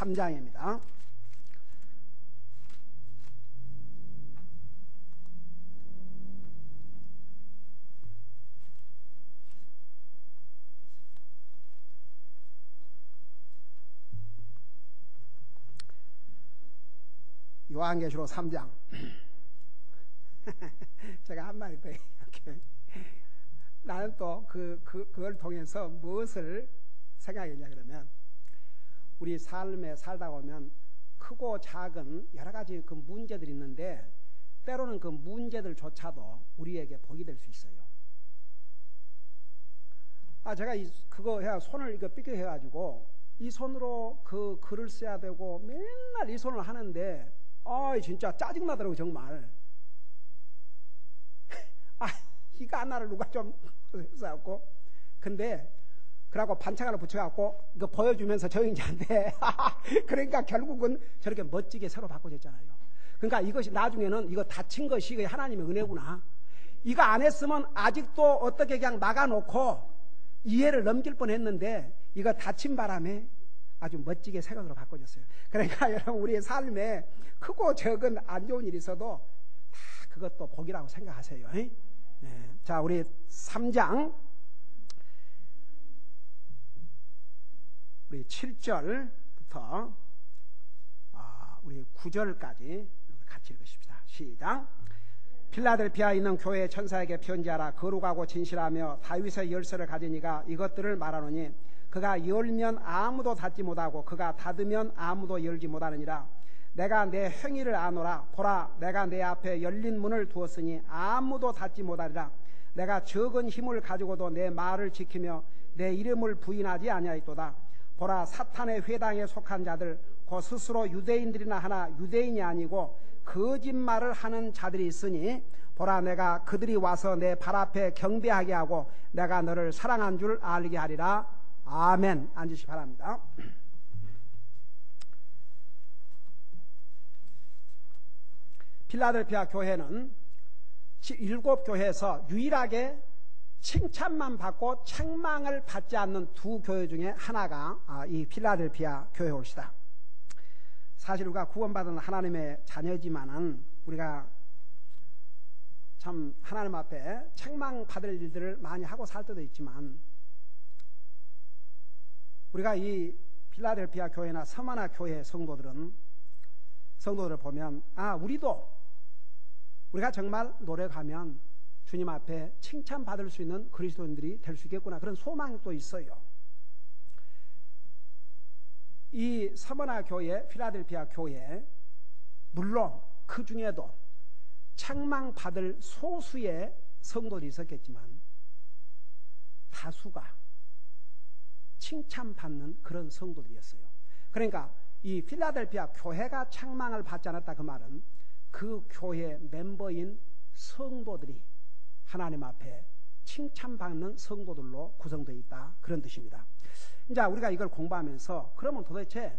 3장입니다. 요한계시록 3장. 제가 한마디 더 얘기할게요. 나는 또 그걸 통해서 무엇을 생각했냐 그러면, 우리 삶에 살다 보면 크고 작은 여러 가지 그 문제들이 있는데, 때로는 그 문제들조차도 우리에게 복이 될 수 있어요. 제가 그거 손을 이거 삐끗해가지고 이 손으로 그 글을 써야 되고 맨날 이 손을 하는데, 진짜 짜증나더라고 정말. 이거 하나를 누가 좀 써갖고, 근데 그러고 반창 하나 붙여갖고 이거 보여주면서 정인지한테 그러니까 결국은 저렇게 멋지게 새로 바꿔졌잖아요. 그러니까 이것이 나중에는 이거 다친 것이 하나님의 은혜구나. 이거 안 했으면 아직도 어떻게 그냥 막아놓고 이해를 넘길 뻔했는데, 이거 다친 바람에 아주 멋지게 새 것으로 바꿔졌어요. 그러니까 여러분, 우리의 삶에 크고 적은 안 좋은 일이 있어도 다 그것도 복이라고 생각하세요. 네. 자, 우리 3장 우리 7절부터 우리 9절까지 같이 읽으십시다. 시작. 필라델피아에 있는 교회 천사에게 편지하라. 거룩하고 진실하며 다윗의 열쇠를 가진 이가 이것들을 말하노니, 그가 열면 아무도 닫지 못하고 그가 닫으면 아무도 열지 못하느니라. 내가 내 행위를 아노라. 보라, 내가 내 앞에 열린 문을 두었으니 아무도 닫지 못하리라. 내가 적은 힘을 가지고도 내 말을 지키며 내 이름을 부인하지 아니하였도다. 보라, 사탄의 회당에 속한 자들, 곧 스스로 유대인들이나 하나 유대인이 아니고 거짓말을 하는 자들이 있으니, 보라, 내가 그들이 와서 내 발 앞에 경배하게 하고 내가 너를 사랑한 줄 알게 하리라. 아멘. 앉으시기 바랍니다. 필라델피아 교회는 7교회에서 유일하게 칭찬만 받고 책망을 받지 않는 두 교회 중에 하나가 이 필라델피아 교회올시다. 사실 우리가 구원받은 하나님의 자녀지만은 우리가 참 하나님 앞에 책망받을 일들을 많이 하고 살 때도 있지만, 우리가 이 필라델피아 교회나 서머나 교회 성도들을 보면, 우리가 정말 노력하면 주님 앞에 칭찬받을 수 있는 그리스도인들이 될 수 있겠구나, 그런 소망이 또 있어요. 이 서머나 교회, 필라델피아 교회, 물론 그 중에도 책망받을 소수의 성도들이 있었겠지만 다수가 칭찬받는 그런 성도들이었어요. 그러니까 이 필라델피아 교회가 책망을 받지 않았다, 그 말은 그 교회 멤버인 성도들이 하나님 앞에 칭찬받는 성도들로 구성되어 있다, 그런 뜻입니다. 이제 우리가 이걸 공부하면서, 그러면 도대체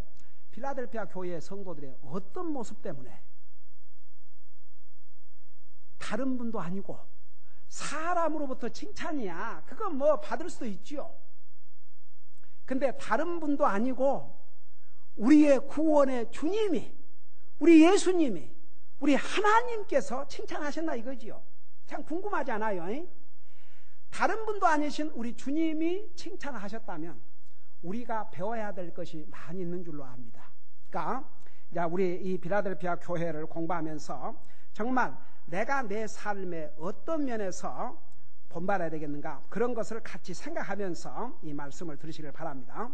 필라델피아 교회의 성도들의 어떤 모습 때문에, 다른 분도 아니고 사람으로부터 칭찬이야, 그건 뭐 받을 수도 있지요. 근데 다른 분도 아니고 우리의 구원의 주님이, 우리 예수님이, 우리 하나님께서 칭찬하셨나 이거지요. 참 궁금하지 않아요? 다른 분도 아니신 우리 주님이 칭찬하셨다면 우리가 배워야 될 것이 많이 있는 줄로 압니다. 그러니까 우리 이 필라델피아 교회를 공부하면서 정말 내가 내 삶의 어떤 면에서 본받아야 되겠는가, 그런 것을 같이 생각하면서 이 말씀을 들으시길 바랍니다.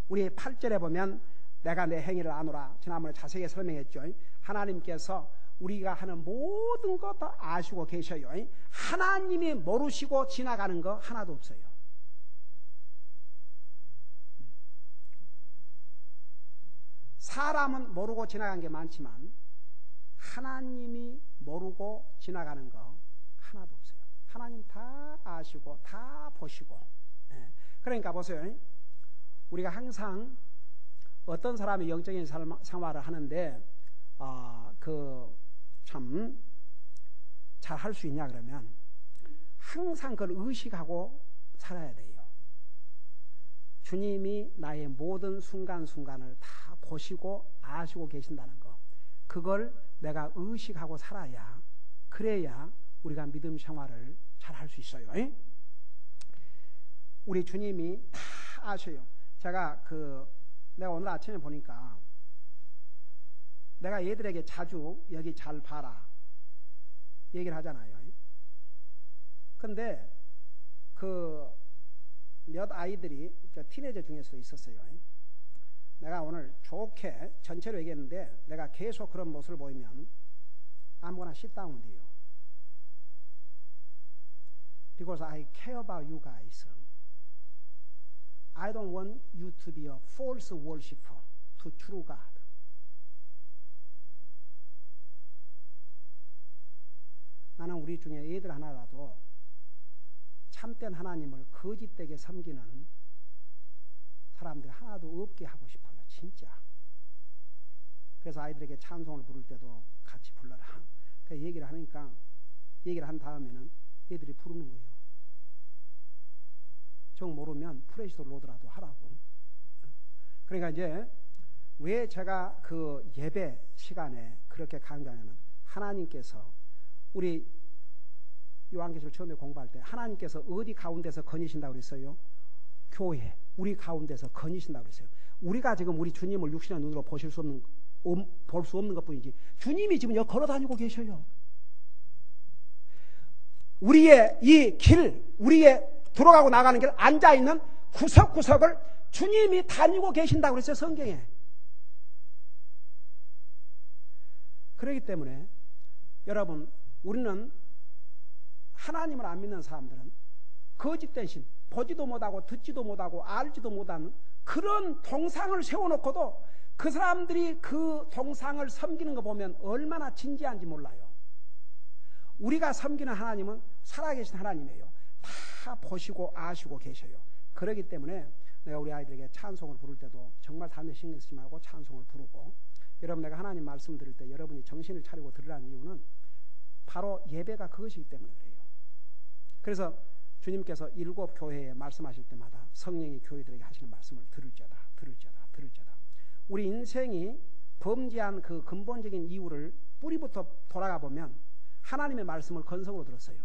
우리 8절에 보면 내가 내 행위를 아노라, 지난번에 자세히 설명했죠. 하나님께서 우리가 하는 모든 것 다 아시고 계셔요. 하나님이 모르시고 지나가는 거 하나도 없어요. 사람은 모르고 지나간 게 많지만 하나님이 모르고 지나가는 거 하나도 없어요. 하나님 다 아시고 다 보시고. 그러니까 보세요. 우리가 항상 어떤 사람이 영적인 생활을 하는데 참 잘 할 수 있냐 그러면 항상 그걸 의식하고 살아야 돼요. 주님이 나의 모든 순간순간을 다 보시고 아시고 계신다는 거, 그걸 내가 의식하고 살아야, 그래야 우리가 믿음 생활을 잘 할 수 있어요. 우리 주님이 다 아셔요. 제가 내가 오늘 아침에 보니까 내가 얘들에게 자주 여기 잘 봐라 얘기를 하잖아요. 근데 몇 아이들이 티네이저 중에서도 있었어요. 내가 오늘 좋게 전체로 얘기했는데 내가 계속 그런 모습을 보이면 아무거나 sit-down 돼요. Because I care about you guys. I don't want you to be a false worshiper to true God. 나는 우리 중에 애들 하나라도 참된 하나님을 거짓되게 섬기는 사람들이 하나도 없게 하고 싶어요. 진짜. 그래서 아이들에게 찬송을 부를 때도 같이 불러라. 그 얘기를 하니까, 얘기를 한 다음에는 애들이 부르는 거예요. 정 모르면 프레시도 로드라도 하라고. 그러니까 이제 왜 제가 그 예배 시간에 그렇게 강조하냐면, 하나님께서 우리 요한계시록 처음에 공부할 때 하나님께서 어디 가운데서 거니신다고 그랬어요? 교회, 우리 가운데서 거니신다고 그랬어요. 우리가 지금 우리 주님을 육신의 눈으로 볼 수 없는 것뿐이지, 주님이 지금 여기 걸어다니고 계셔요. 우리의 이 길, 우리의 들어가고 나가는 길, 앉아있는 구석구석을 주님이 다니고 계신다고 그랬어요, 성경에. 그렇기 때문에 여러분, 우리는 하나님을 안 믿는 사람들은 거짓된 신, 보지도 못하고 듣지도 못하고 알지도 못하는 그런 동상을 세워놓고도 그 사람들이 그 동상을 섬기는 거 보면 얼마나 진지한지 몰라요. 우리가 섬기는 하나님은 살아계신 하나님이에요. 다 보시고 아시고 계셔요. 그렇기 때문에 내가 우리 아이들에게 찬송을 부를 때도 정말 다른 데 신경 쓰지 말고 찬송을 부르고, 여러분, 내가 하나님 말씀 드릴 때 여러분이 정신을 차리고 들으라는 이유는 바로 예배가 그것이기 때문에 그래요. 그래서 주님께서 7 교회에 말씀하실 때마다 성령이 교회들에게 하시는 말씀을 들을지어다, 들을지어다, 들을지어다. 우리 인생이 범죄한 그 근본적인 이유를 뿌리부터 돌아가 보면 하나님의 말씀을 건성으로 들었어요.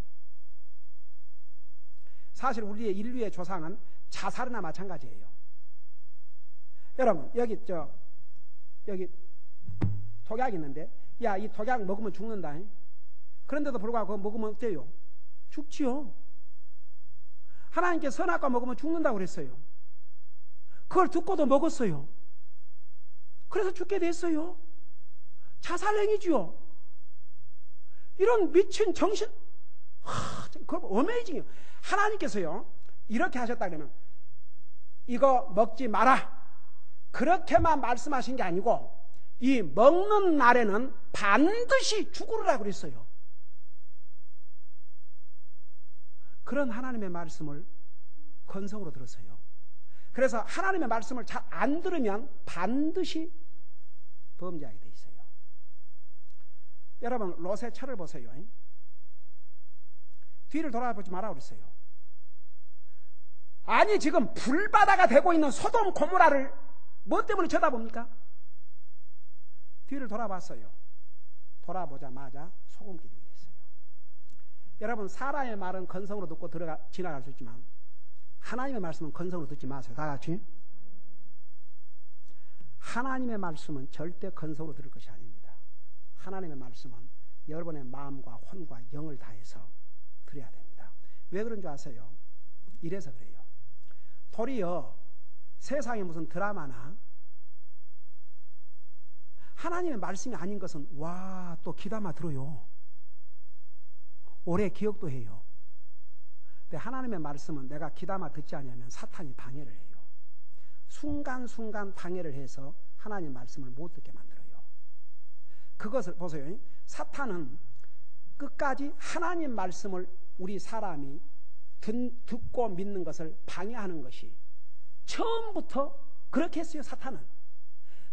사실 우리의 인류의 조상은 자살이나 마찬가지예요. 여러분, 여기 독약 있는데, 야, 이 독약 먹으면 죽는다. 그런데도 불구하고 그거 먹으면 어때요? 죽지요. 하나님께 선악과 먹으면 죽는다고 그랬어요. 그걸 듣고도 먹었어요. 그래서 죽게 됐어요. 자살행위지요. 이런 미친 정신, 그걸 어메이징이에요. 하나님께서요, 이렇게 하셨다 그러면 이거 먹지 마라, 그렇게만 말씀하신 게 아니고 이 먹는 날에는 반드시 죽으리라 그랬어요. 그런 하나님의 말씀을 건성으로 들었어요. 그래서 하나님의 말씀을 잘 안 들으면 반드시 범죄하게 돼 있어요. 여러분, 롯의 철을 보세요. 뒤를 돌아보지 마라 그랬어요. 아니, 지금 불바다가 되고 있는 소돔 고모라를 뭐 때문에 쳐다봅니까? 뒤를 돌아봤어요. 돌아보자마자 소금기둥이 됐어요. 여러분, 사람의 말은 건성으로 듣고 지나갈 수 있지만 하나님의 말씀은 건성으로 듣지 마세요. 다 같이. 하나님의 말씀은 절대 건성으로 들을 것이 아닙니다. 하나님의 말씀은 여러분의 마음과 혼과 영을 다해서 들어야 됩니다. 왜 그런 줄 아세요? 이래서 그래요. 도리어 세상에 무슨 드라마나 하나님의 말씀이 아닌 것은 와, 또 귀담아 들어요. 오래 기억도 해요. 근데 하나님의 말씀은 내가 귀담아 듣지 않으면 사탄이 방해를 해요. 순간순간 방해를 해서 하나님의 말씀을 못 듣게 만들어요. 그것을 보세요. 사탄은 끝까지 하나님 말씀을 우리 사람이 듣고 믿는 것을 방해하는 것이 처음부터 그렇게 했어요. 사탄은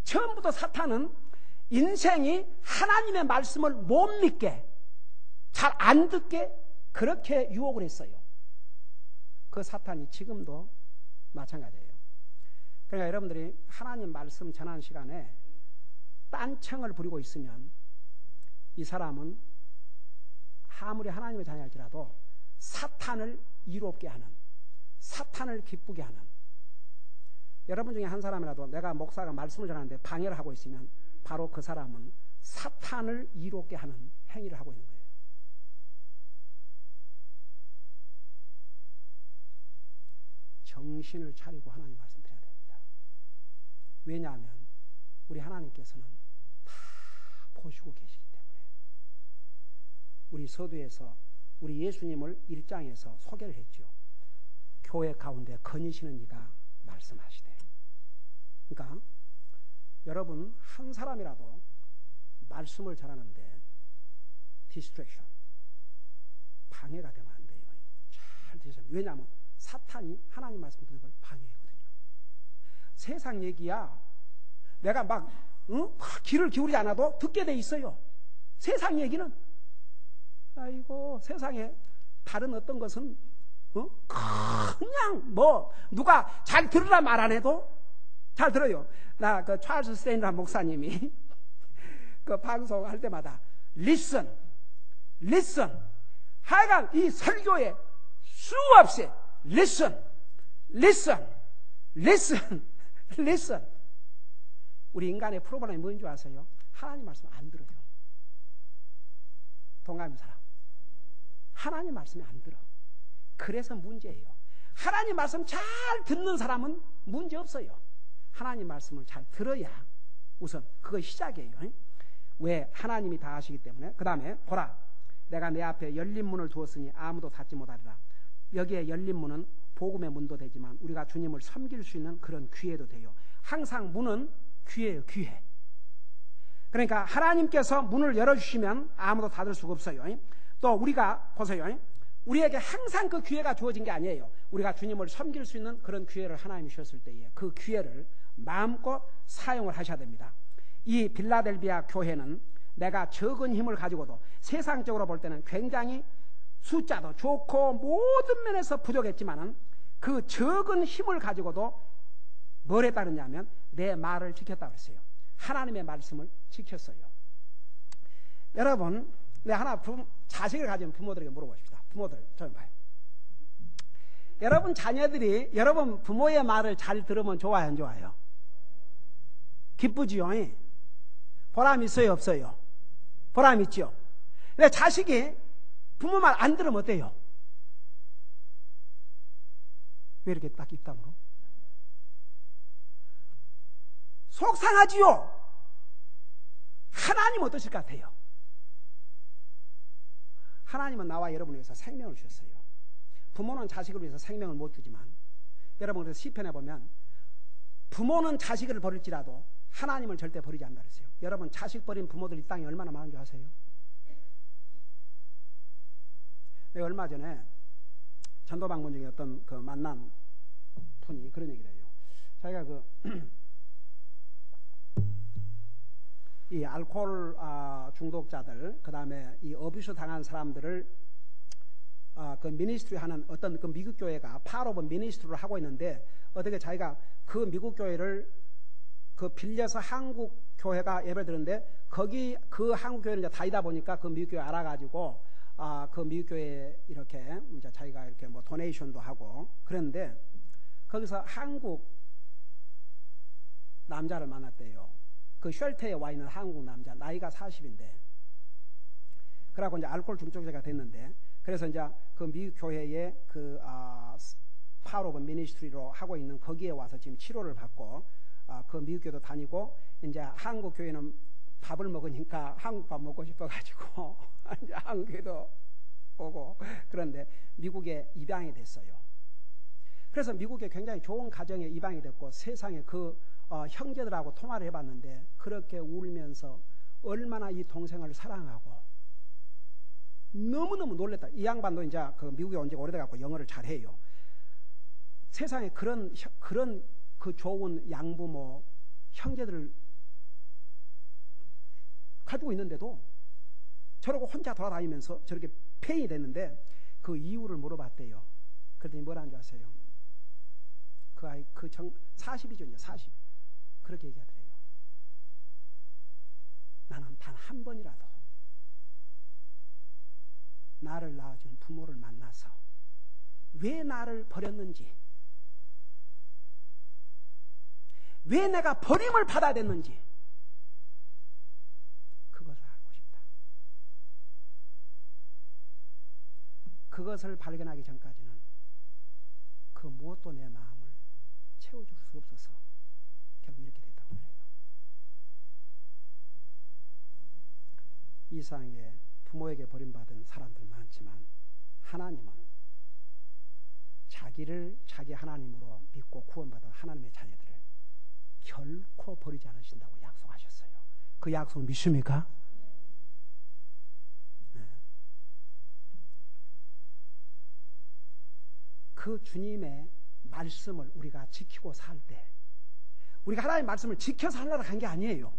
처음부터 사탄은 인생이 하나님의 말씀을 못 믿게, 잘 안 듣게 그렇게 유혹을 했어요. 그 사탄이 지금도 마찬가지예요. 그러니까 여러분들이 하나님 말씀 전하는 시간에 딴청을 부리고 있으면 이 사람은 아무리 하나님의 자녀일지라도 사탄을 이롭게 하는, 사탄을 기쁘게 하는, 여러분 중에 한 사람이라도 내가 목사가 말씀을 전하는데 방해를 하고 있으면 바로 그 사람은 사탄을 이롭게 하는 행위를 하고 있는 거예요. 정신을 차리고 하나님 말씀 드려야 됩니다. 왜냐하면 우리 하나님께서는 다 보시고 계시기 때문에. 우리 서두에서 우리 예수님을 1장에서 소개를 했죠. 교회 가운데 거니시는 이가 말씀하시되. 그러니까 여러분 한 사람이라도 말씀을 전하는데 디스트랙션, 방해가 되면 안 돼요. 잘 드셔야 돼요. 왜냐하면 사탄이 하나님 말씀 듣는 걸 방해하거든요. 세상 얘기야 내가 막 귀를 기울이지 않아도 듣게 돼 있어요. 세상 얘기는 아이고 세상에 다른 어떤 것은 그냥 뭐 누가 잘 들으라 말 안 해도 잘 들어요. 나 그 찰스 스테인러 목사님이 그 방송할 때마다 listen 하여간 이 설교에 수없이 listen 우리 인간의 프로그램이 뭔지 아세요? 하나님 말씀 안 들어요. 동감인 사람 하나님 말씀이 안 들어. 그래서 문제예요. 하나님 말씀 잘 듣는 사람은 문제 없어요. 하나님 말씀을 잘 들어야 우선 그거 시작이에요. 왜? 하나님이 다 하시기 때문에. 그 다음에 보라 내가 내 앞에 열린 문을 두었으니 아무도 닫지 못하리라. 여기에 열린 문은 복음의 문도 되지만 우리가 주님을 섬길 수 있는 그런 기회도 돼요. 항상 문은 기회예요. 기회. 그러니까 하나님께서 문을 열어주시면 아무도 닫을 수가 없어요. 또 우리가 보세요. 우리에게 항상 그 기회가 주어진 게 아니에요. 우리가 주님을 섬길 수 있는 그런 기회를 하나님이 주셨을 때에 그 기회를 마음껏 사용을 하셔야 됩니다. 이 빌라델비아 교회는 내가 적은 힘을 가지고도 세상적으로 볼 때는 굉장히 숫자도 좋고 모든 면에서 부족했지만은 그 적은 힘을 가지고도 뭘 했다 그러냐면 내 말을 지켰다 그랬어요. 하나님의 말씀을 지켰어요. 여러분, 하나 자식을 가진 부모들에게 물어보십시다. 부모들, 좀 봐요. 여러분 자녀들이 여러분 부모의 말을 잘 들으면 좋아요, 안 좋아요? 기쁘지요? 보람 있어요, 없어요? 보람 있죠? 근데 자식이 부모 말 안 들으면 어때요? 왜 이렇게 딱 입 다물어? 속상하지요? 하나님 어떠실 것 같아요? 하나님은 나와 여러분을 위해서 생명을 주셨어요. 부모는 자식을 위해서 생명을 못 주지만 여러분 그래서 시편에 보면 부모는 자식을 버릴지라도 하나님을 절대 버리지 않는다 그랬어요. 여러분 자식 버린 부모들 이 땅에 얼마나 많은 줄 아세요? 내가 얼마 전에 전도 방문 중에 어떤 그 만난 분이 그런 얘기를 해요. 자기가 이 알코올 중독자들, 그 다음에 이 어뷰스 당한 사람들을 그 미니스트리 하는 어떤 그 미국 교회가 파로브 미니스트리를 하고 있는데 어떻게 자기가 그 미국 교회를 그 빌려서 한국 교회가 예배를 드는데 거기 그 한국 교회를 이제 다니다 보니까 그 미국 교회 알아가지고 그 미국 교회 이렇게 이제 자기가 이렇게 뭐 도네이션도 하고 그랬는데 거기서 한국 남자를 만났대요. 그 쉘터에 와 있는 한국 남자 나이가 40인데 그래갖고 이제 알코올 중독자가 됐는데 그래서 이제 그 미국 교회의 그 파워 오브 미니스트리로 하고 있는 거기에 와서 지금 치료를 받고 그 미국 교회도 다니고 이제 한국 교회는 밥을 먹으니까 한국 밥 먹고 싶어가지고 이제 한국 교회도 오고 그런데 미국에 입양이 됐어요. 그래서 미국에 굉장히 좋은 가정에 입양이 됐고 세상에 그 형제들하고 통화를 해봤는데 그렇게 울면서 얼마나 이 동생을 사랑하고 너무너무 놀랬다. 이 양반도 이제 그 미국에 온 지가 오래돼갖고 영어를 잘해요. 세상에 그런 그 좋은 양부모 형제들을 가지고 있는데도 저러고 혼자 돌아다니면서 저렇게 폐인이 됐는데 그 이유를 물어봤대요. 그랬더니 뭐라는 줄 아세요? 그 아이, 40이죠, 이제 40. 그렇게 얘기하더래요. 나는 단 한 번이라도 나를 낳아준 부모를 만나서 왜 나를 버렸는지, 왜 내가 버림을 받아야 됐는지 그것을 알고 싶다. 그것을 발견하기 전까지는 그 무엇도 내 마음을 채워줄 수 없어서 결국 이렇게 됐다고 그래요. 이 세상에 부모에게 버림받은 사람들 많지만 하나님은 자기를 자기 하나님으로 믿고 구원받은 하나님의 자녀들을 결코 버리지 않으신다고 약속하셨어요. 그 약속 믿습니까? 네. 그 주님의 말씀을 우리가 지키고 살 때, 우리가 하나님의 말씀을 지켜서 하려고 한 게 아니에요.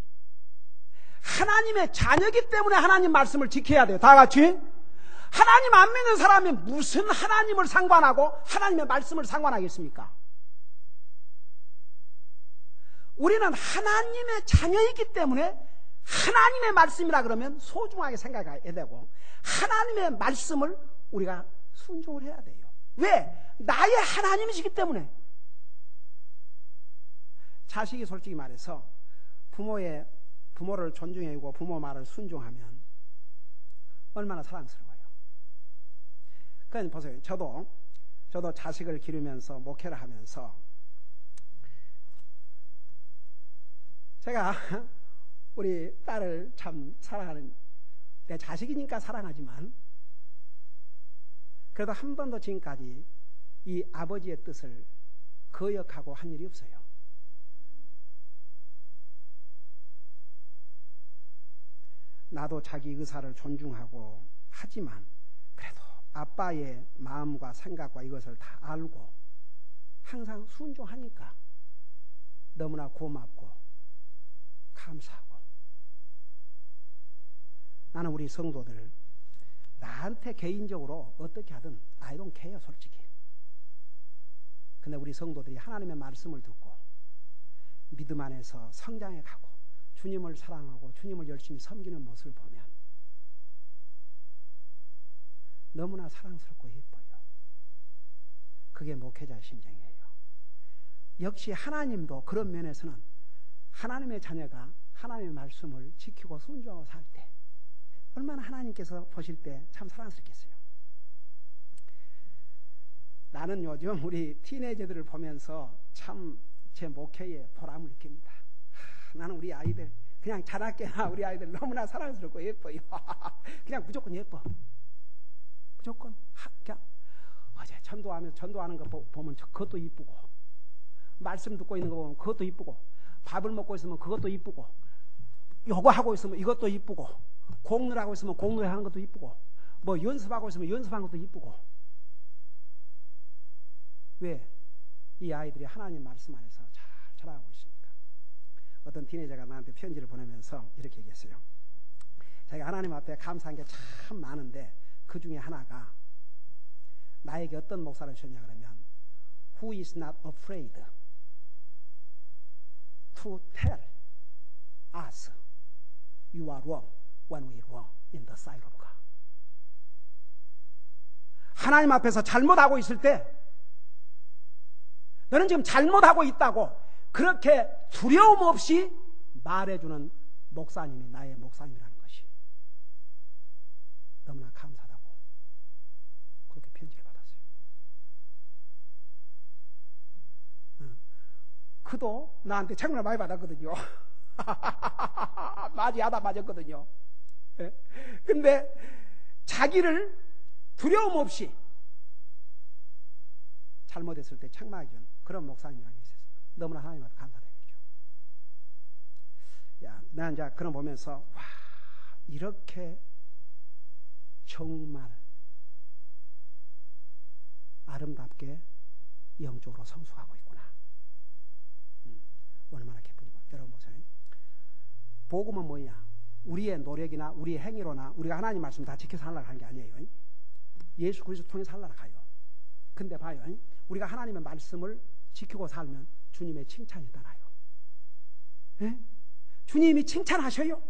하나님의 자녀이기 때문에 하나님 말씀을 지켜야 돼요. 다 같이. 하나님 안 믿는 사람이 무슨 하나님을 상관하고 하나님의 말씀을 상관하겠습니까? 우리는 하나님의 자녀이기 때문에 하나님의 말씀이라 그러면 소중하게 생각해야 되고, 하나님의 말씀을 우리가 순종을 해야 돼요. 왜? 나의 하나님이시기 때문에. 자식이 솔직히 말해서 부모를 존중해주고 부모 말을 순종하면 얼마나 사랑스러워요. 그러니까 보세요. 저도 자식을 기르면서 목회를 하면서 제가 우리 딸을 참 사랑하는, 내 자식이니까 사랑하지만 그래도 한 번도 지금까지 이 아버지의 뜻을 거역하고 한 일이 없어요. 나도 자기 의사를 존중하고 하지만 그래도 아빠의 마음과 생각과 이것을 다 알고 항상 순종하니까 너무나 고맙고 감사하고. 나는 우리 성도들 나한테 개인적으로 어떻게 하든 I don't care 솔직히. 근데 우리 성도들이 하나님의 말씀을 듣고 믿음 안에서 성장해 가고 주님을 사랑하고 주님을 열심히 섬기는 모습을 보면 너무나 사랑스럽고 예뻐요. 그게 목회자의 심정이에요. 역시 하나님도 그런 면에서는 하나님의 자녀가 하나님의 말씀을 지키고 순종하고 살 때 얼마나 하나님께서 보실 때 참 사랑스럽겠어요. 나는 요즘 우리 티네이저들을 보면서 참 제 목회에 보람을 느낍니다. 나는 우리 아이들 그냥 자나깨나 우리 아이들 너무나 사랑스럽고 예뻐요. 그냥 무조건 예뻐. 무조건 그냥 어제 전도하는 거 보면 그것도 이쁘고, 말씀 듣고 있는 거 보면 그것도 이쁘고, 밥을 먹고 있으면 그것도 이쁘고, 요거 하고 있으면 이것도 이쁘고, 공놀하고 있으면 공놀하는 것도 이쁘고, 뭐 연습하고 있으면 연습하는 것도 이쁘고. 왜? 이 아이들이 하나님 말씀 안에서 잘 자라고 있습니까? 어떤 티네이저가 나한테 편지를 보내면서 이렇게 얘기했어요. 자기가 하나님 앞에 감사한 게 참 많은데 그 중에 하나가 나에게 어떤 목사를 주셨냐 그러면 Who is not afraid to tell us you are wrong when we wrong in the sight of God. 하나님 앞에서 잘못하고 있을 때 너는 지금 잘못하고 있다고 그렇게 두려움 없이 말해주는 목사님이 나의 목사님이라는 것이 너무나 감사하다고 그렇게 편지를 받았어요. 그도 나한테 정말 많이 받았거든요. 맞았거든요. 근데 자기를 두려움 없이 잘못했을 때 책망해준 그런 목사님이라는 게 있어서 너무나 하나님 앞에 감사되겠죠. 난 이제 그런 보면서 와, 이렇게 정말 아름답게 영적으로 성숙하고 있구나. 얼마나 기쁜지 몰라요. 여러분 보세요. 복음은 뭐냐? 우리의 노력이나 우리의 행위로나 우리가 하나님 말씀 다 지켜서 하려고 하는 게 아니에요. 예수 그리스도 통해서 하려고 가요. 근데 봐요. 우리가 하나님의 말씀을 지키고 살면 주님의 칭찬이 따라요. 예? 주님이 칭찬하셔요.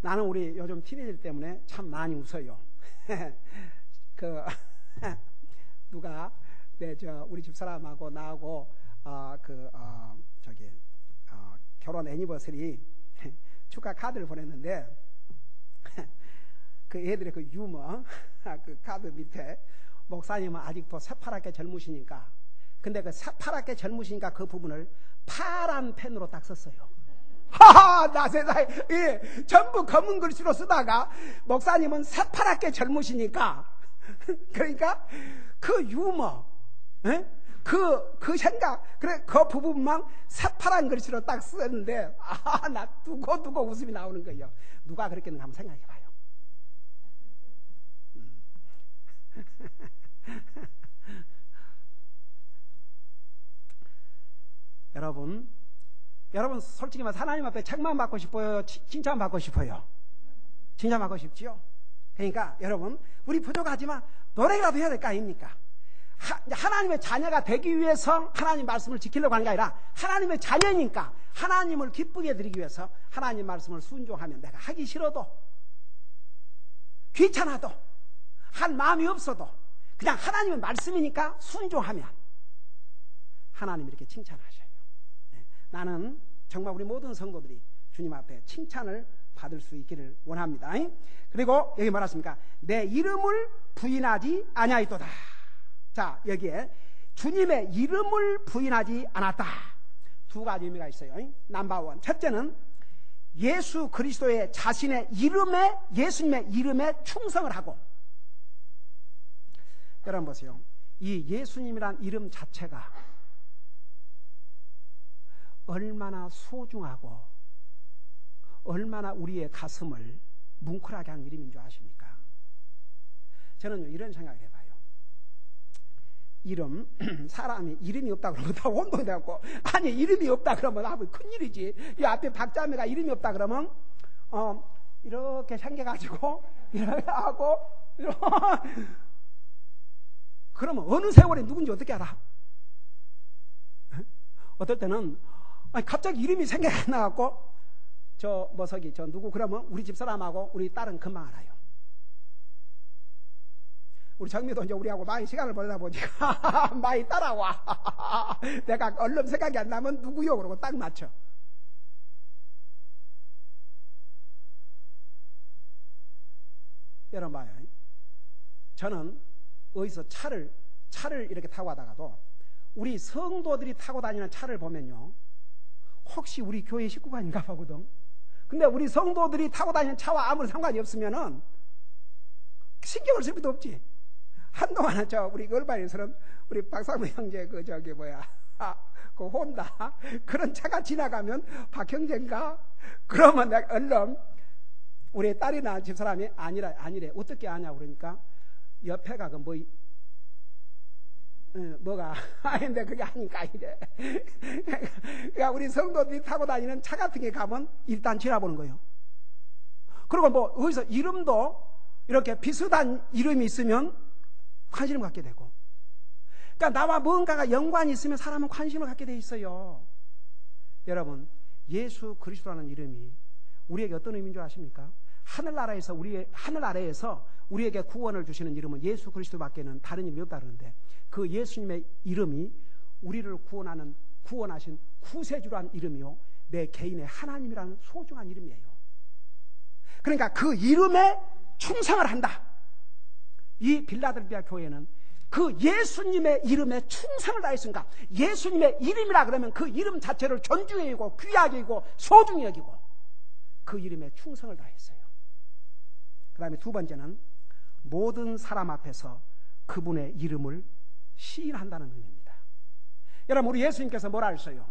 나는 우리 요즘 티네이저 때문에 참 많이 웃어요. 누가 우리 집사람하고 나하고 결혼 애니버서리 축하 카드를 보냈는데 그 애들의 그 유머 그 카드 밑에 목사님은 아직도 새파랗게 젊으시니까, 근데 그 새파랗게 젊으시니까 그 부분을 파란 펜으로 딱 썼어요. 하하, 나 세상에, 예, 전부 검은 글씨로 쓰다가 목사님은 새파랗게 젊으시니까, 그러니까 그 유머, 예? 그 생각, 그래, 그 부분만 새파란 글씨로 딱 썼는데, 나 두고 웃음이 나오는 거예요. 누가 그렇게 한번 생각해 봐요. 여러분 솔직히 말해서 하나님 앞에 책만 받고 싶어요? 칭찬 받고 싶어요? 칭찬 받고 싶지요? 그러니까 여러분, 우리 부족하지만 노래라도 해야 될 거 아닙니까? 하나님의 자녀가 되기 위해서 하나님 말씀을 지키려고 하는 게 아니라 하나님의 자녀니까 하나님을 기쁘게 해드리기 위해서 하나님 말씀을 순종하면, 내가 하기 싫어도 귀찮아도 할 마음이 없어도 그냥 하나님의 말씀이니까 순종하면 하나님이 이렇게 칭찬하셔요. 나는 정말 우리 모든 성도들이 주님 앞에 칭찬을 받을 수 있기를 원합니다. 그리고 여기 뭐라 했습니까? 내 이름을 부인하지 아니하였도다. 자, 여기에 주님의 이름을 부인하지 않았다. 두 가지 의미가 있어요. 넘버원, 첫째는 예수 그리스도의 자신의 이름에, 예수님의 이름에 충성을 하고, 여러분 보세요. 이 예수님이란 이름 자체가 얼마나 소중하고 얼마나 우리의 가슴을 뭉클하게 하는 이름인 줄 아십니까? 저는요, 이런 생각을 해봐요. 이름, 사람이 이름이 없다 그러면 다 혼동되고, 아니 이름이 없다 그러면 아무 큰일이지. 이 앞에 박자매가 이름이 없다 그러면 이렇게 생겨가지고 이렇게 하고 그러면 어느 세월에 누군지 어떻게 알아? 어떨 때는 갑자기 이름이 생각이 안 나갖고 저 누구 그러면 우리 집사람하고 우리 딸은 금방 알아요. 우리 정미도 이제 우리하고 많이 시간을 보내다 보니까 많이 따라와. 내가 얼른 생각이 안 나면 누구요? 그러고 딱 맞춰. 여러분 봐요. 저는 어디서 차를 이렇게 타고 가다가도 우리 성도들이 타고 다니는 차를 보면요, 혹시 우리 교회 식구가 아닌가 보거든. 근데 우리 성도들이 타고 다니는 차와 아무런 상관이 없으면은 신경을 쓸 필요도 없지. 한동안은 우리 얼바에서는 우리 박상무 형제 그 혼다 그런 차가 지나가면 박형제인가? 그러면 내가 얼른 우리 딸이나 집사람이 아니래. 어떻게 아냐 그러니까 옆에가 뭐가 아닌데 그게 아니까 이래. 그러니까 우리 성도들이 타고 다니는 차 같은 게 가면 일단 지나보는 거예요. 그리고 어디서 이름도 이렇게 비슷한 이름이 있으면 관심을 갖게 되고, 그러니까 나와 뭔가가 연관이 있으면 사람은 관심을 갖게 돼 있어요. 여러분, 예수 그리스도라는 이름이 우리에게 어떤 의미인 줄 아십니까? 하늘나라에서 우리에게 구원을 주시는 이름은 예수 그리스도밖에는 다른 이름이 없다 그러는데, 그 예수님의 이름이 우리를 구원하신 구세주라는 이름이요, 내 개인의 하나님이라는 소중한 이름이에요. 그러니까 그 이름에 충성을 한다. 이 빌라델비아 교회는 그 예수님의 이름에 충성을 다했으니까, 예수님의 이름이라 그러면 그 이름 자체를 존중해 여기고 귀하게 여기고 소중히 여기고 그 이름에 충성을 다했어요. 그 다음에 두 번째는 모든 사람 앞에서 그분의 이름을 시인한다는 의미입니다. 여러분, 우리 예수님께서 뭐라 하셨어요?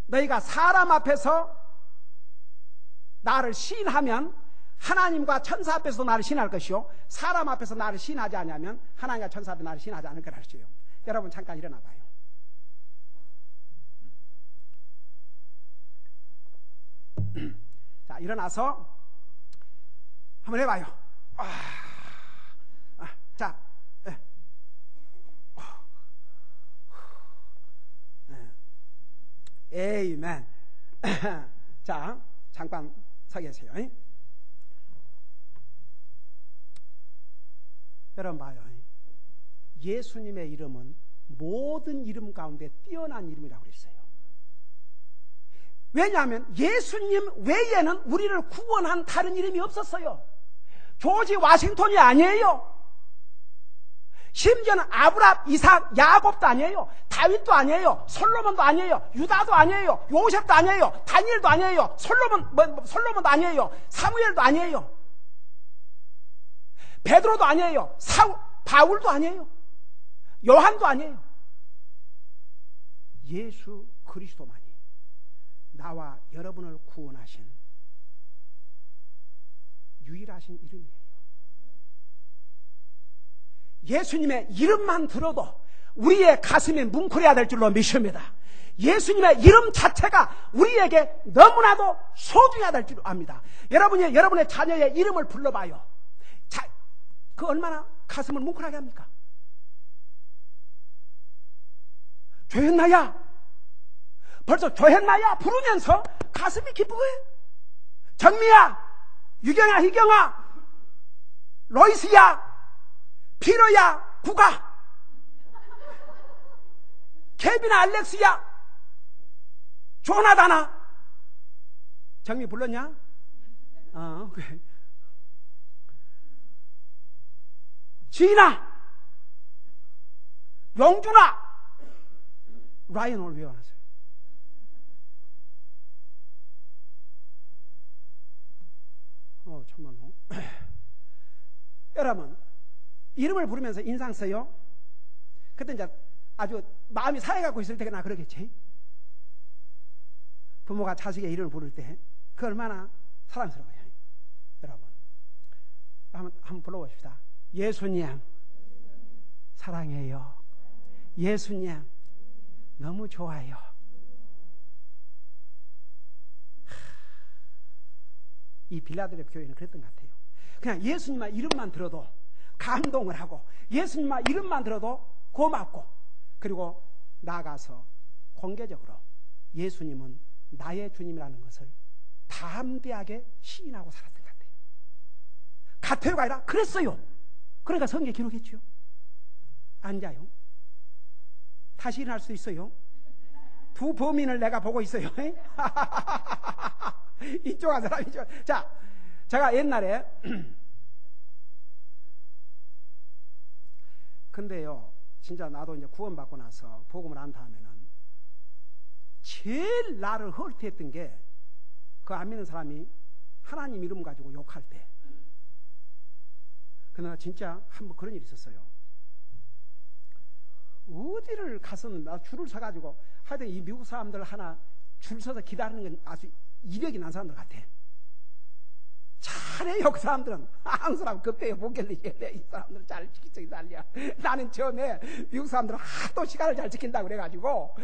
너희가 사람 앞에서 나를 시인하면 하나님과 천사 앞에서 나를 시인할 것이요, 사람 앞에서 나를 시인하지 않으면 하나님과 천사 앞에 나를 시인하지 않을 거라 하셨어요. 여러분 잠깐 일어나 봐요. 자, 일어나서 한번 해봐요. 자, 에이멘. 자, 잠깐 서 계세요. 여러분 봐요. 예수님의 이름은 모든 이름 가운데 뛰어난 이름이라고 그랬어요. 왜냐하면 예수님 외에는 우리를 구원한 다른 이름이 없었어요. 조지 워싱턴이 아니에요. 심지어는 아브람, 이삭, 야곱도 아니에요. 다윗도 아니에요. 솔로몬도 아니에요. 유다도 아니에요. 요셉도 아니에요. 다니엘도 아니에요. 솔로몬도 아니에요. 사무엘도 아니에요. 베드로도 아니에요. 바울도 아니에요. 요한도 아니에요. 예수 그리스도만이 나와 여러분을 구원하신 유일하신 이름이에요. 예수님의 이름만 들어도 우리의 가슴이 뭉클해야 될 줄로 믿습니다. 예수님의 이름 자체가 우리에게 너무나도 소중해야 될 줄 압니다. 여러분이 여러분의 자녀의 이름을 불러봐요. 그 얼마나 가슴을 뭉클하게 합니까? 조현나야, 벌써 조현나야 부르면서 가슴이 기쁘고 해. 정미야, 유경아, 희경아, 로이스야, 피로야, 구가, 케빈아, 알렉스야, 조나다나. 정미 불렀냐? 그래. 지인아, 영준아, 라이언 오늘 왜 왔어요? 참말로. 여러분, 이름을 부르면서 인상 써요? 그때 이제 아주 마음이 상해갖고 있을 때나 그러겠지? 부모가 자식의 이름을 부를 때, 그 얼마나 사랑스러워요. 여러분, 한번 불러봅시다. 예수님, 사랑해요. 예수님, 너무 좋아요. 이 빌라델피아 교회는 그랬던 것 같아요. 그냥 예수님만 이름만 들어도 감동을 하고, 예수님만 이름만 들어도 고맙고, 그리고 나아가서 공개적으로 예수님은 나의 주님이라는 것을 담대하게 시인하고 살았던 것 같아요. 같아요가 아니라 그랬어요. 그러니까 성경에 기록했죠. 앉아요. 다시 일어날 수 있어요. 두 범인을 내가 보고 있어요. 이쪽 한 사람, 이쪽. 자, 제가 옛날에 근데요, 진짜 나도 이제 구원받고 나서 복음을 안 다음에는 제일 나를 헐트했던 게 그 안 믿는 사람이 하나님 이름 가지고 욕할 때. 그러나 진짜 한번 그런 일이 있었어요. 어디를 가서는 나 줄을 서가지고 하여튼 이 미국 사람들 하나 줄 서서 기다리는 건 아주 이력이 난 사람들 같아. 잘해요. 그 사람들은 한국 사람 급해요. 못 견디게. 이 사람들은 잘 지키지 달려. 나는 처음에 미국 사람들은 하도 시간을 잘 지킨다고 그래가지고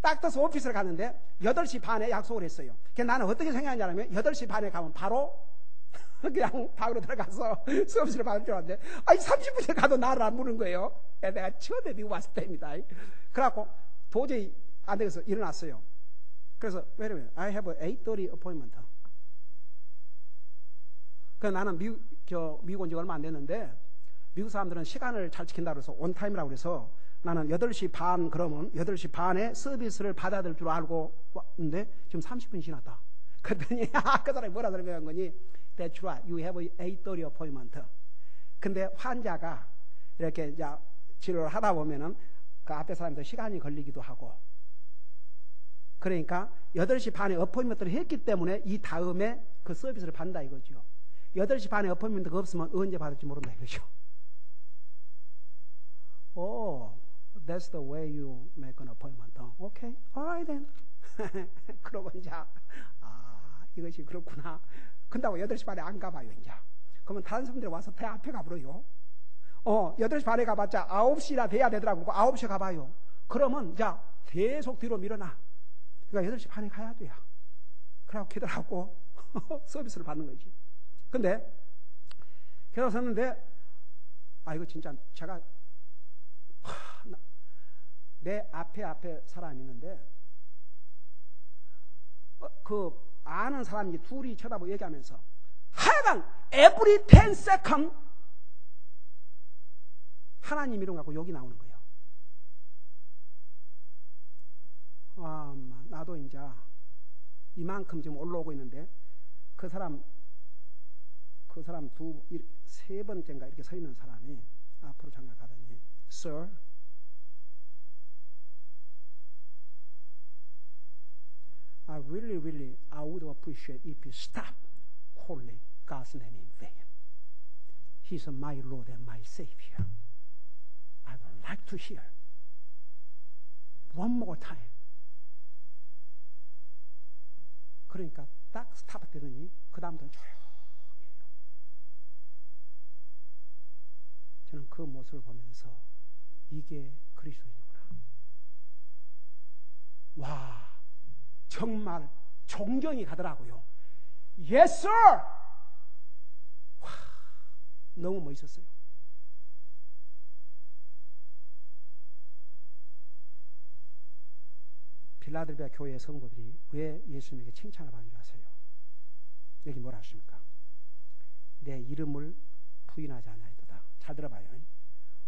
딱 떠서 오피스를 갔는데 8시 반에 약속을 했어요. 그래서 나는 어떻게 생각하냐면 8시 반에 가면 바로 그냥 방으로 들어가서 서비스를 받을 줄 알았는데 30분에 가도 나를 안 부르는 거예요. 내가 처음에 미국 왔을 때입니다. 그래갖고 도저히 안 되겠어 일어났어요. 그래서 wait a minute, I have an 8:30 appointment. 그래서 나는 미국 온 지 얼마 안 됐는데 미국 사람들은 시간을 잘 지킨다고 해서 온타임이라고 그래서 나는 8시 반 그러면 8시 반에 서비스를 받아야 될 줄 알고 왔는데 지금 30분이 지났다. 그랬더니 그 사람이 뭐라 설명한 거니? That's right. You have an 8:30 appointment. 근데 환자가 이렇게 이제 치료를 하다 보면은 그 앞에 사람도 시간이 걸리기도 하고 그러니까 8시 반에 어포인먼트를 했기 때문에 이 다음에 그 서비스를 받는다 이거죠. 8시 반에 어포인먼트가 없으면 언제 받을지 모른다 이거죠. That's the way you make an appointment. Okay, alright then. 그러고 이제 이것이 그렇구나. 근다고 8시 반에 안 가봐요 이제. 그러면 다른 사람들이 와서 배 앞에 가버려요. 8시 반에 가봤자 9시나 돼야 되더라고. 9시에 가봐요. 그러면 이제 계속 뒤로 밀어놔. 그러니까 8시 반에 가야 돼요. 그래갖고 기다려갖고 서비스를 받는 거지. 근데 계속 섰는데 이거 진짜 제가 내 앞에 사람이 있는데 그 아는 사람이 둘이 쳐다보고 얘기하면서 하여간 every 10 second 하나님 이름 갖고 욕이 나오는 거예요. 나도 이제 이만큼 지금 올라오고 있는데 그 사람 세 번째인가 이렇게 서 있는 사람이 앞으로 잠깐 가더니 Sir, I would appreciate if you stop calling God's name in vain. He's my Lord and my Savior. I would like to hear one more time. 그러니까 딱 스탑 되더니 그 다음부터는 조용해요. 저는 그 모습을 보면서 이게 그리스도인이구나. 와, 정말 존경이 가더라고요. Yes, sir! 와, 너무 멋있었어요. 필라델피아 교회의 성도들이 왜 예수님에게 칭찬을 받는 줄 아세요? 여기 뭐라 하십니까? 내 이름을 부인하지 아니하리로다. 잘 들어봐요.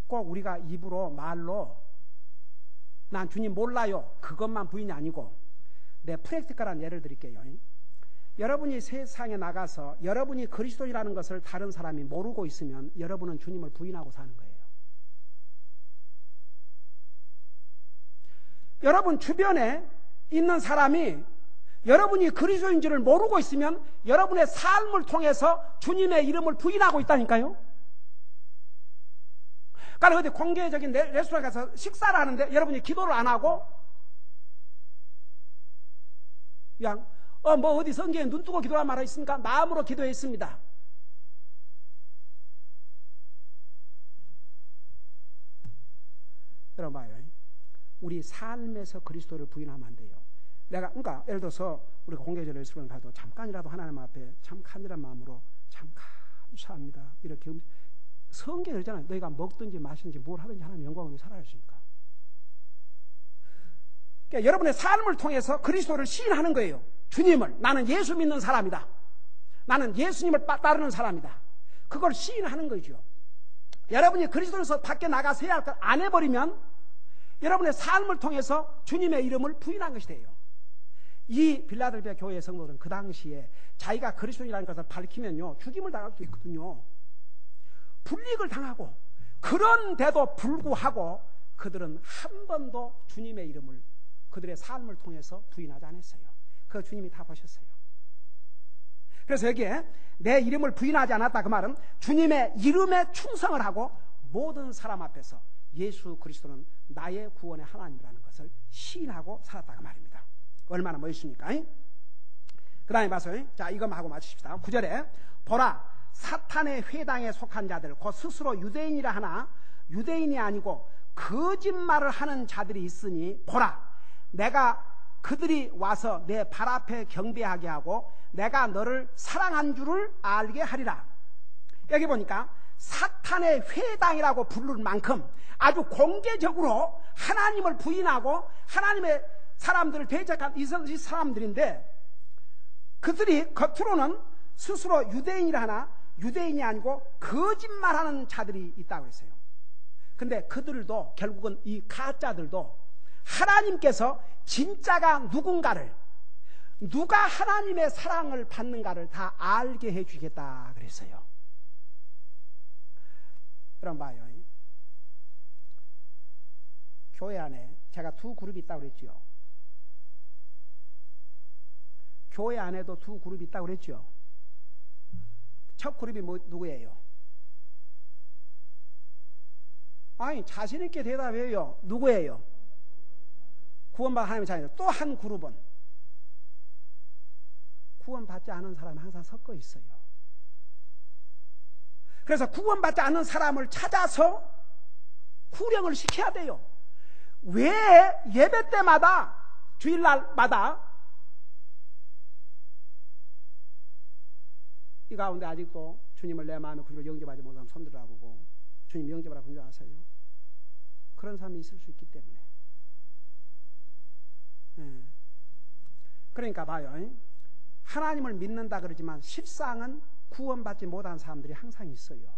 꼭 우리가 입으로 말로 난 주님 몰라요 그것만 부인이 아니고 내 프랙티컬한 예를 드릴게요. 여러분이 세상에 나가서 여러분이 그리스도인이라는 것을 다른 사람이 모르고 있으면 여러분은 주님을 부인하고 사는 거예요. 여러분 주변에 있는 사람이 여러분이 그리스도인지를 모르고 있으면 여러분의 삶을 통해서 주님의 이름을 부인하고 있다니까요. 그러니까 어디 공개적인 레스토랑에 가서 식사를 하는데 여러분이 기도를 안 하고 그냥 뭐 어디 성경에 눈 뜨고 기도한 말이 있습니까? 마음으로 기도했습니다. 여러분 봐요. 우리 삶에서 그리스도를 부인하면 안 돼요. 그러니까 예를 들어서 우리가 공개적으로 레스토랑을 가도 잠깐이라도 하나님 앞에 참 간절한 마음으로 참 감사합니다. 이렇게 성경에 그러잖아요. 너희가 먹든지 마시든지 뭘 하든지 하나님 영광으로 살아야 했으니까. 그러니까 여러분의 삶을 통해서 그리스도를 시인하는 거예요. 주님을. 나는 예수 믿는 사람이다. 나는 예수님을 따르는 사람이다. 그걸 시인하는 거죠. 여러분이 그리스도에서 밖에 나가서 해야 할 걸 안 해버리면 여러분의 삶을 통해서 주님의 이름을 부인한 것이 돼요. 이 빌라델피아 교회의 성도들은 그 당시에 자기가 그리스도인이라는 것을 밝히면요 죽임을 당할 수도 있거든요. 불이익을 당하고, 그런데도 불구하고 그들은 한 번도 주님의 이름을 그들의 삶을 통해서 부인하지 않았어요. 그거 주님이 다 보셨어요. 그래서 여기에 내 이름을 부인하지 않았다 그 말은 주님의 이름에 충성을 하고 모든 사람 앞에서 예수 그리스도는 나의 구원의 하나님이라는 것을 시인하고 살았다 그 말입니다. 얼마나 멋있습니까? 그 다음에 봐서요. 자, 이것만 하고 마치십시다. 9절에 보라 사탄의 회당에 속한 자들 곧 스스로 유대인이라 하나 유대인이 아니고 거짓말을 하는 자들이 있으니 보라 내가 그들이 와서 내 발 앞에 경배하게 하고 내가 너를 사랑한 줄을 알게 하리라. 여기 보니까 사탄의 회당이라고 부를 만큼 아주 공개적으로 하나님을 부인하고 하나님의 사람들을 대적한 이 사람들인데 그들이 겉으로는 스스로 유대인이라 하나 유대인이 아니고 거짓말하는 자들이 있다고 했어요. 근데 그들도 결국은 이 가짜들도 하나님께서 진짜가 누군가를 누가 하나님의 사랑을 받는가를 다 알게 해주겠다 그랬어요. 그럼 봐요. 교회 안에 제가 두 그룹이 있다고 그랬죠. 교회 안에도 두 그룹이 있다고 그랬죠. 첫 그룹이 누구예요? 아니 자신있게 대답해요. 누구예요? 구원받은 하나님의 자녀들. 또 한 그룹은 구원받지 않은 사람이 항상 섞어 있어요. 그래서 구원받지 않는 사람을 찾아서 구령을 시켜야 돼요. 왜 예배 때마다 주일날마다 이 가운데 아직도 주님을 내 마음의 구주로 영접하지 못하면 손들어보고 주님 영접하라고 그런 줄 아세요? 그런 사람이 있을 수 있기 때문에 예. 그러니까 봐요. 하나님을 믿는다 그러지만 실상은 구원받지 못한 사람들이 항상 있어요.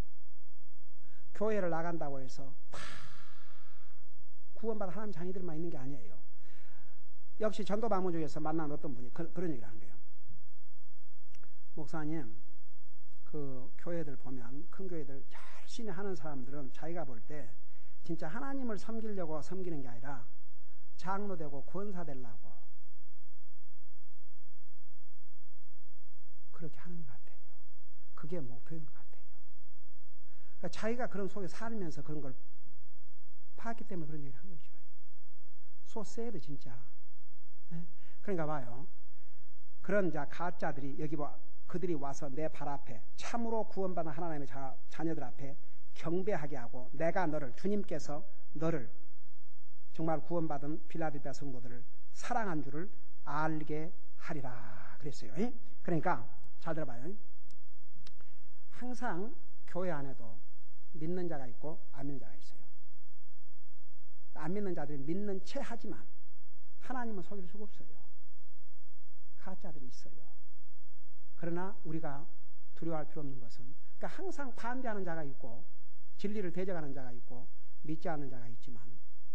교회를 나간다고 해서 다 구원받은 하나님 자녀들만 있는 게 아니에요. 역시 전도 방문 중에서 만난 어떤 분이 그런 얘기를 한 거예요. 목사님, 그 교회들 보면 큰 교회들 열심히 하는 사람들은 자기가 볼 때 진짜 하나님을 섬기려고 섬기는 게 아니라 장로 되고 권사 되려고 그렇게 하는 것 같아요. 그게 목표인 것 같아요. 그러니까 자기가 그런 속에 살면서 그런 걸 봤기 때문에 그런 얘기를 한 거죠. So sad 진짜. 네? 그러니까 봐요. 그런 가짜들이 여기 그들이 와서 내 발 앞에 참으로 구원받은 하나님의 자녀들 앞에 경배하게 하고 내가 너를 주님께서 너를 정말 구원받은 필라델피아 성도들을 사랑한 줄을 알게 하리라 그랬어요. 그러니까 잘 들어봐요. 항상 교회 안에도 믿는 자가 있고 안 믿는 자가 있어요. 안 믿는 자들이 믿는 채 하지만 하나님은 속일 수가 없어요. 가짜들이 있어요. 그러나 우리가 두려워할 필요 없는 것은 그러니까 항상 반대하는 자가 있고 진리를 대적하는 자가 있고 믿지 않는 자가 있지만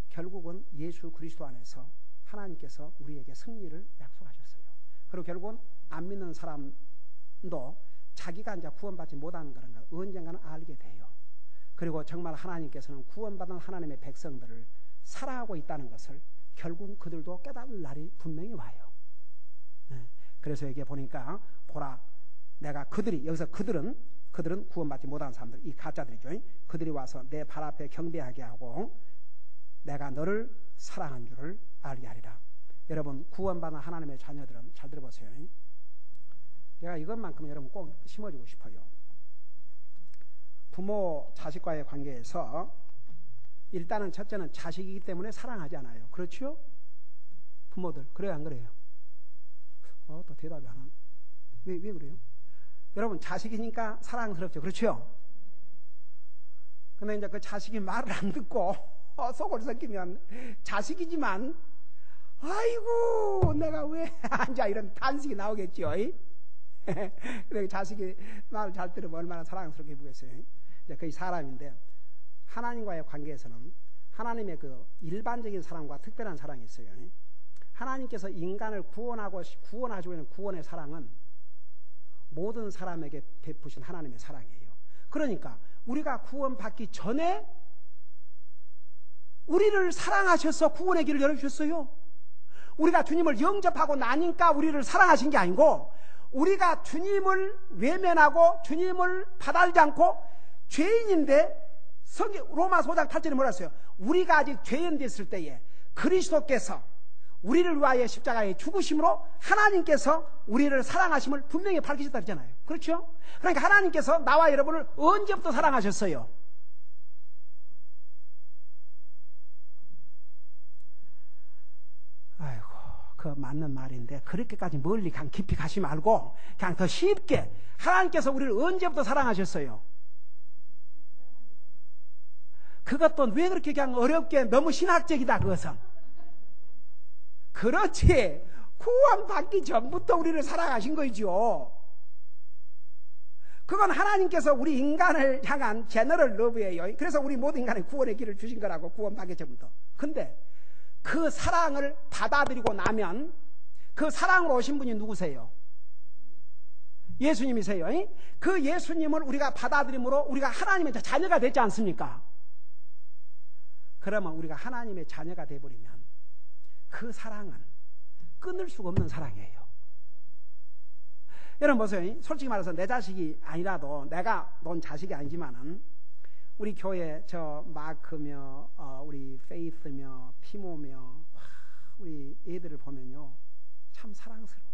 결국은 예수 그리스도 안에서 하나님께서 우리에게 승리를 약속하셨어요. 그리고 결국은 안 믿는 사람도 자기가 이제 구원받지 못하는 그런 걸 언젠가는 알게 돼요. 그리고 정말 하나님께서는 구원받은 하나님의 백성들을 사랑하고 있다는 것을 결국 그들도 깨달을 날이 분명히 와요. 그래서 여기에 보니까 보라 내가 그들이 여기서 그들은 구원받지 못한 사람들 이 가짜들이죠. 그들이 와서 내 발 앞에 경배하게 하고 내가 너를 사랑한 줄을 알게 하리라. 여러분 구원받은 하나님의 자녀들은 잘 들어보세요. 내가 이것만큼 여러분 꼭 심어주고 싶어요. 부모 자식과의 관계에서 일단은 첫째는 자식이기 때문에 사랑하지 않아요. 그렇죠? 부모들 그래요 안 그래요? 또 대답이 안 하네. 왜 그래요? 여러분 자식이니까 사랑스럽죠. 그렇죠? 근데 이제 그 자식이 말을 안 듣고 속을 썩히면 자식이지만 아이고 내가 왜 앉아 이런 탄식이 나오겠죠. 근데 자식이 말을 잘 들으면 얼마나 사랑스럽게 보겠어요. 이제 거의 사람인데 하나님과의 관계에서는 하나님의 그 일반적인 사랑과 특별한 사랑이 있어요. 하나님께서 인간을 구원하시고 있는 구원의 사랑은 모든 사람에게 베푸신 하나님의 사랑이에요. 그러니까 우리가 구원받기 전에 우리를 사랑하셔서 구원의 길을 열어주셨어요. 우리가 주님을 영접하고 나니까 우리를 사랑하신 게 아니고 우리가 주님을 외면하고 주님을 받아들이지 않고 죄인인데 로마서 5장 8절에 뭐라 했어요? 우리가 아직 죄인 됐을 때에 그리스도께서 우리를 위하여 십자가에 죽으심으로 하나님께서 우리를 사랑하심을 분명히 밝히셨다 그랬잖아요. 그렇죠? 그러니까 하나님께서 나와 여러분을 언제부터 사랑하셨어요? 아이고 그 맞는 말인데 그렇게까지 멀리 깊이 가시 말고 그냥 더 쉽게 하나님께서 우리를 언제부터 사랑하셨어요? 그것도 왜 그렇게 그냥 어렵게 너무 신학적이다 그것은. 그렇지. 구원받기 전부터 우리를 사랑하신 거죠. 그건 하나님께서 우리 인간을 향한 제너럴 러브예요. 그래서 우리 모든 인간의 구원의 길을 주신 거라고 구원받기 전부터. 근데 그 사랑을 받아들이고 나면 그 사랑으로 오신 분이 누구세요? 예수님이세요. 그 예수님을 우리가 받아들임으로 우리가 하나님의 자녀가 되지 않습니까? 그러면 우리가 하나님의 자녀가 되어버리면 그 사랑은 끊을 수가 없는 사랑이에요. 여러분 보세요. 솔직히 말해서 내 자식이 아니라도 내가 넌 자식이 아니지만은 우리 교회 저 마크며 우리 페이스며 피모며 우리 애들을 보면요 참 사랑스러워.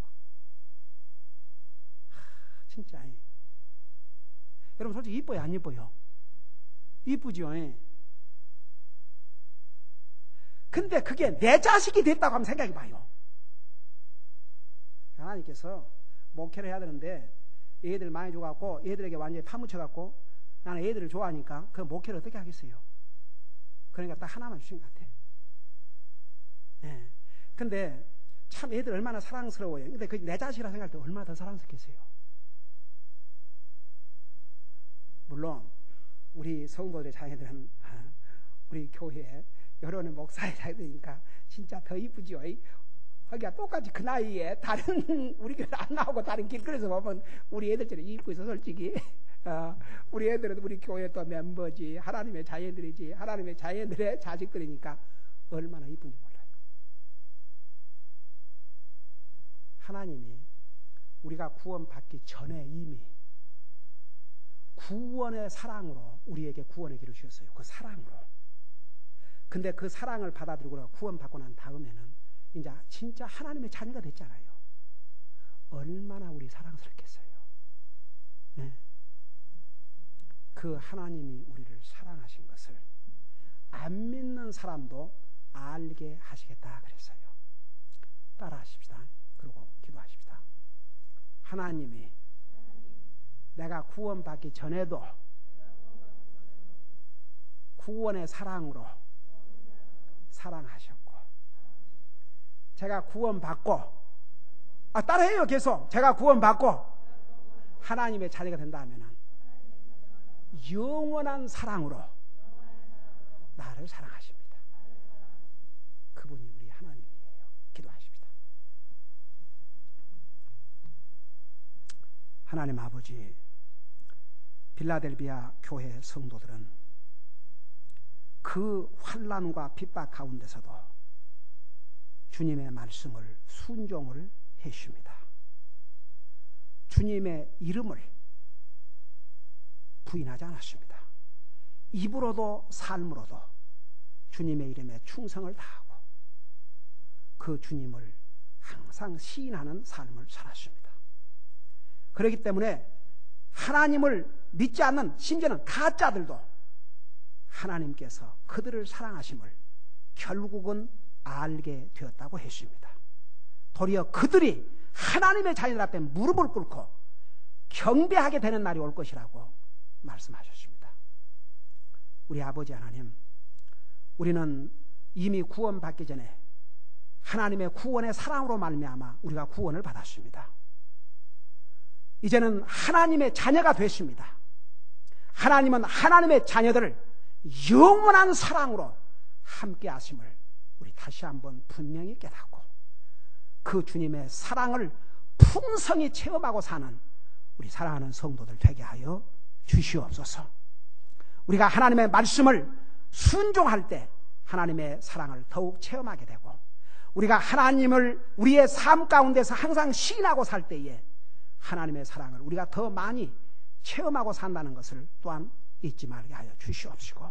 진짜. 여러분 솔직히 이뻐요 안 이뻐요? 이쁘죠. 근데 그게 내 자식이 됐다고 하면 생각해봐요. 하나님께서 목회를 해야 되는데 애들 많이 줘갖고 애들에게 완전히 파묻혀갖고 나는 애들을 좋아하니까 그 목회를 어떻게 하겠어요? 그러니까 딱 하나만 주신 것 같아. 네. 근데 참 애들 얼마나 사랑스러워요. 근데 그 내 자식이라 생각할 때 얼마나 더 사랑스럽겠어요. 물론 우리 성도들의 자녀들은 우리 교회 여러 목사의 자녀들이니까 진짜 더 이쁘죠. 하기야 똑같이 그 나이에 다른 우리 교회 안 나오고 다른 길거리에서 보면 우리 애들처럼 이쁘고 있어 솔직히. 우리 애들은 우리 교회 또 멤버지, 하나님의 자녀들이지, 하나님의 자녀들의 자식들이니까 얼마나 이쁜지 몰라요. 하나님이 우리가 구원받기 전에 이미 구원의 사랑으로 우리에게 구원의 길을 주셨어요. 그 사랑으로. 근데 그 사랑을 받아들이고 구원받고 난 다음에는 이제 진짜 하나님의 자녀가 됐잖아요. 얼마나 우리 사랑스럽겠어요. 네. 그 하나님이 우리를 사랑하신 것을 안 믿는 사람도 알게 하시겠다 그랬어요. 따라하십시다. 그리고 기도하십시다. 하나님이 내가 구원받기 전에도 구원의 사랑으로 사랑하셨고, 제가 구원받고, 따라해요 계속. 제가 구원받고 하나님의 자녀가 된다 하면은 영원한 사랑으로 나를 사랑하십니다. 그분이 우리 하나님이에요. 기도하십시다. 하나님 아버지, 빌라델비아 교회 성도들은 그 환난과 핍박 가운데서도 주님의 말씀을 순종을 해주십니다. 주님의 이름을 부인하지 않았습니다. 입으로도 삶으로도 주님의 이름에 충성을 다하고 그 주님을 항상 시인하는 삶을 살았습니다. 그렇기 때문에 하나님을 믿지 않는 심지어는 가짜들도 하나님께서 그들을 사랑하심을 결국은 알게 되었다고 했습니다. 도리어 그들이 하나님의 자녀들 앞에 무릎을 꿇고 경배하게 되는 날이 올 것이라고 말씀하셨습니다. 우리 아버지 하나님, 우리는 이미 구원받기 전에 하나님의 구원의 사랑으로 말미암아 우리가 구원을 받았습니다. 이제는 하나님의 자녀가 됐습니다. 하나님은 하나님의 자녀들을 영원한 사랑으로 함께 하심을 우리 다시 한번 분명히 깨닫고 그 주님의 사랑을 풍성히 체험하고 사는 우리 사랑하는 성도들 되게 하여 주시옵소서. 우리가 하나님의 말씀을 순종할 때 하나님의 사랑을 더욱 체험하게 되고, 우리가 하나님을 우리의 삶 가운데서 항상 시인하고 살 때에 하나님의 사랑을 우리가 더 많이 체험하고 산다는 것을 또한 잊지 말게 하여 주시옵시고,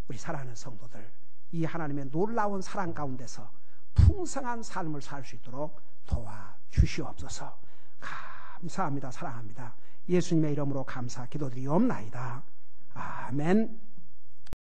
우리 사랑하는 성도들 이 하나님의 놀라운 사랑 가운데서 풍성한 삶을 살 수 있도록 도와주시옵소서. 감사합니다. 사랑합니다. 예수님의 이름으로 감사 기도드리옵나이다. 아멘.